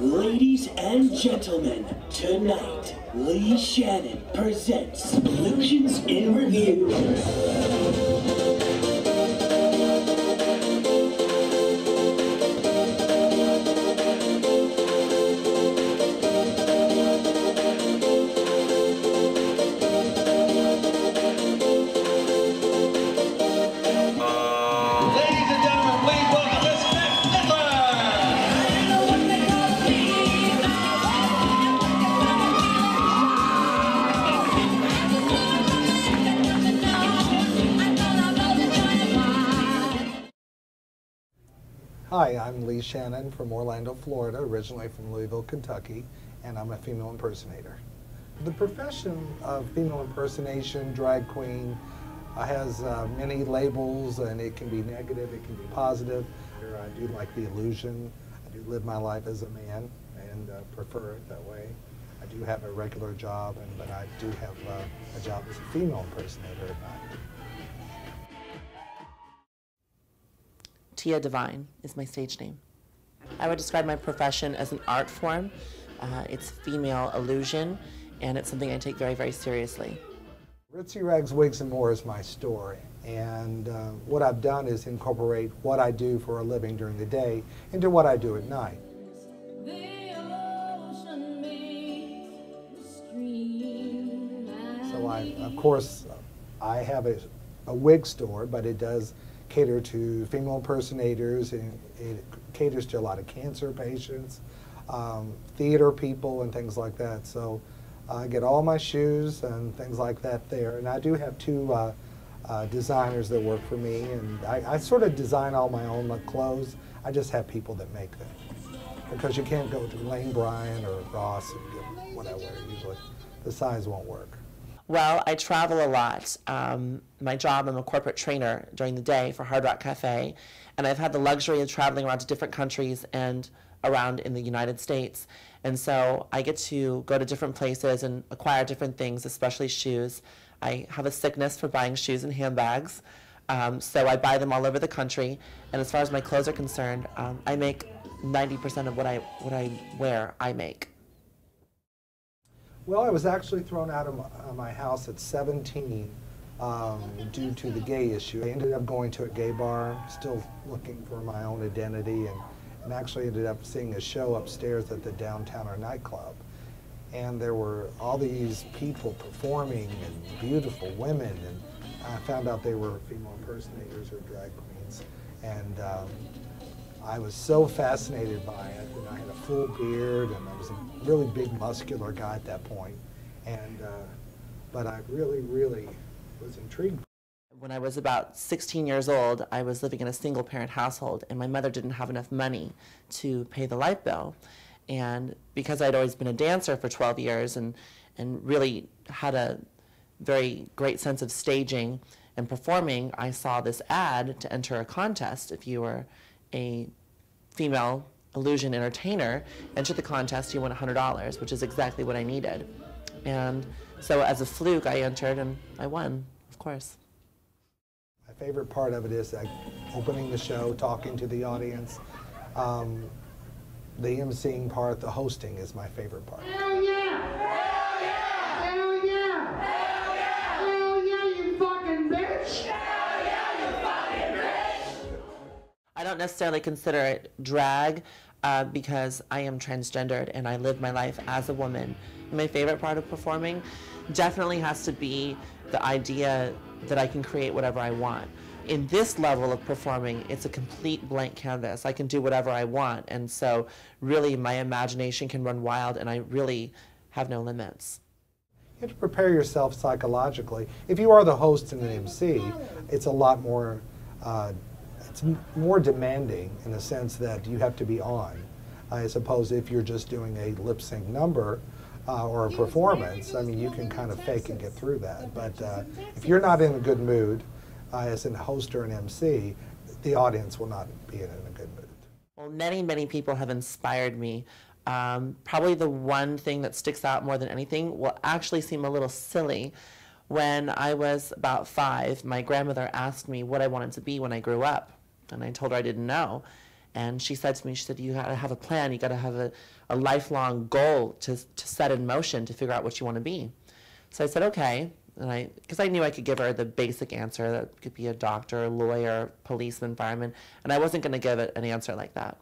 Ladies and gentlemen, tonight, Lee Shannon presents Illusions in Review. Hi, I'm Lee Shannon from Orlando, Florida, originally from Louisville, Kentucky, and I'm a female impersonator. The profession of female impersonation, drag queen, has many labels, and it can be negative, it can be positive. I do like the illusion. I do live my life as a man and prefer it that way. I do have a regular job, but I do have a job as a female impersonator at night. Tia Divine is my stage name. I would describe my profession as an art form. It's female illusion, and it's something I take very, very seriously. Ritzy Rags, Wigs, and More is my story, and what I've done is incorporate what I do for a living during the day into what I do at night. So of course, I have a wig store, but it does cater to female impersonators, and it caters to a lot of cancer patients, theater people, and things like that. So I get all my shoes and things like that there. And I do have two designers that work for me, and I sort of design all my own clothes. I just have people that make them, because you can't go to Lane Bryant or Ross and get what I wear usually. The size won't work. Well, I travel a lot. My job, I'm a corporate trainer during the day for Hard Rock Cafe, and I've had the luxury of traveling around to different countries and around in the United States. And so I get to go to different places and acquire different things, especially shoes. I have a sickness for buying shoes and handbags, so I buy them all over the country. And as far as my clothes are concerned, I make 90% of what I wear, I make. Well, I was actually thrown out of my house at 17 due to the gay issue. I ended up going to a gay bar, still looking for my own identity, and actually ended up seeing a show upstairs at the Downtowner nightclub. And there were all these people performing, and beautiful women, and I found out they were female impersonators or drag queens. And I was so fascinated by it, and I had a full beard, and I was a really big, muscular guy at that point. And but I really, really was intrigued. When I was about 16 years old, I was living in a single-parent household, and my mother didn't have enough money to pay the light bill. And because I'd always been a dancer for 12 years and really had a very great sense of staging and performing, I saw this ad to enter a contest. If you were a female illusion entertainer, enter the contest, you win $100, which is exactly what I needed. And so as a fluke, I entered and I won, of course. My favorite part of it is opening the show, talking to the audience. The emceeing part, the hosting is my favorite part. Hell yeah! Hell yeah! Hell yeah! Hell yeah! Hell yeah, you fucking bitch! Hell yeah, you fucking bitch! I don't necessarily consider it drag because I am transgendered and I live my life as a woman. My favorite part of performing definitely has to be the idea that I can create whatever I want. In this level of performing, it's a complete blank canvas. I can do whatever I want, and so really my imagination can run wild, and I really have no limits. You have to prepare yourself psychologically. If you are the host and an MC, it's a lot more, it's more demanding in the sense that you have to be on. I suppose if you're just doing a lip sync number or a performance, I mean, you can kind of fake and get through that. But if you're not in a good mood, as a host or an MC, the audience will not be in a good mood. Well, many, many people have inspired me. Probably the one thing that sticks out more than anything will actually seem a little silly. When I was about 5, my grandmother asked me what I wanted to be when I grew up, and I told her I didn't know. And she said to me, she said, you gotta have a plan, you gotta have a lifelong goal to set in motion to figure out what you wanna be. So I said, okay, and because I knew I could give her the basic answer, that could be a doctor, lawyer, policeman, fireman, and I wasn't gonna give it an answer like that.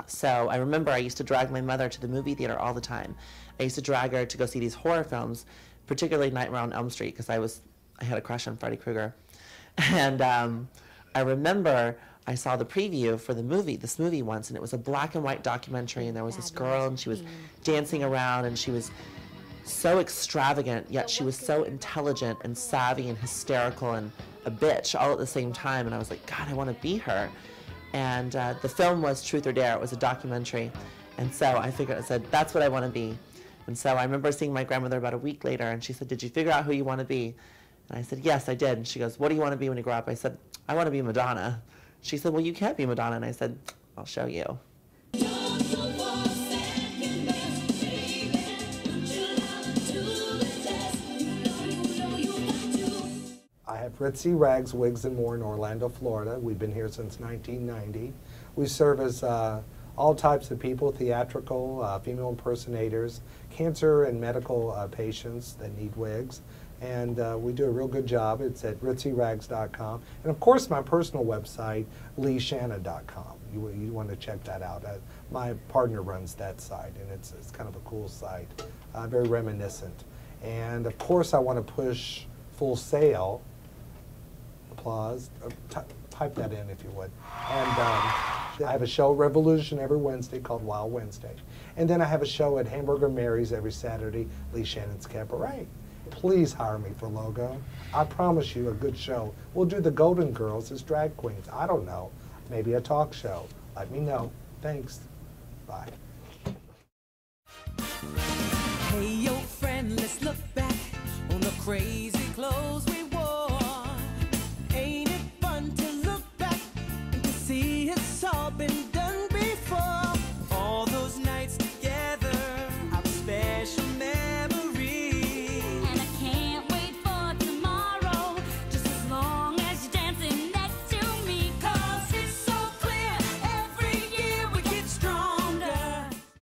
So I remember I used to drag my mother to the movie theater all the time. I used to drag her to go see these horror films, particularly Nightmare on Elm Street, because I had a crush on Freddy Krueger. And I remember I saw the preview for this movie once, and it was a black and white documentary, and there was this girl, and she was dancing around, and she was so extravagant, yet she was so intelligent and savvy and hysterical and a bitch all at the same time. And I was like, God, I want to be her. And the film was Truth or Dare. It was a documentary. And so I said, that's what I want to be. And so I remember seeing my grandmother about a week later, and she said, did you figure out who you want to be? And I said, yes, I did. And she goes, what do you want to be when you grow up? I said, I want to be Madonna. She said, well, you can't be Madonna. And I said, I'll show you. I have Ritzy Rags Wigs and More in Orlando, Florida. We've been here since 1990. We service all types of people, theatrical, female impersonators, cancer and medical patients that need wigs. And we do a real good job. It's at ritzyrags.com. And of course, my personal website, leeshannon.com. You want to check that out. My partner runs that site, and it's kind of a cool site, very reminiscent. And of course, I want to push Full Sail. Applause. Type that in if you would. And I have a show, Revolution, every Wednesday called Wild Wednesday. And then I have a show at Hamburger Mary's every Saturday, Lee Shannon's Cabaret. Please hire me for logo. I promise you a good show. We'll do the Golden Girls as drag queens. I don't know. Maybe a talk show. Let me know. Thanks. Bye. Hey, yo, friend, let's look back on the crazy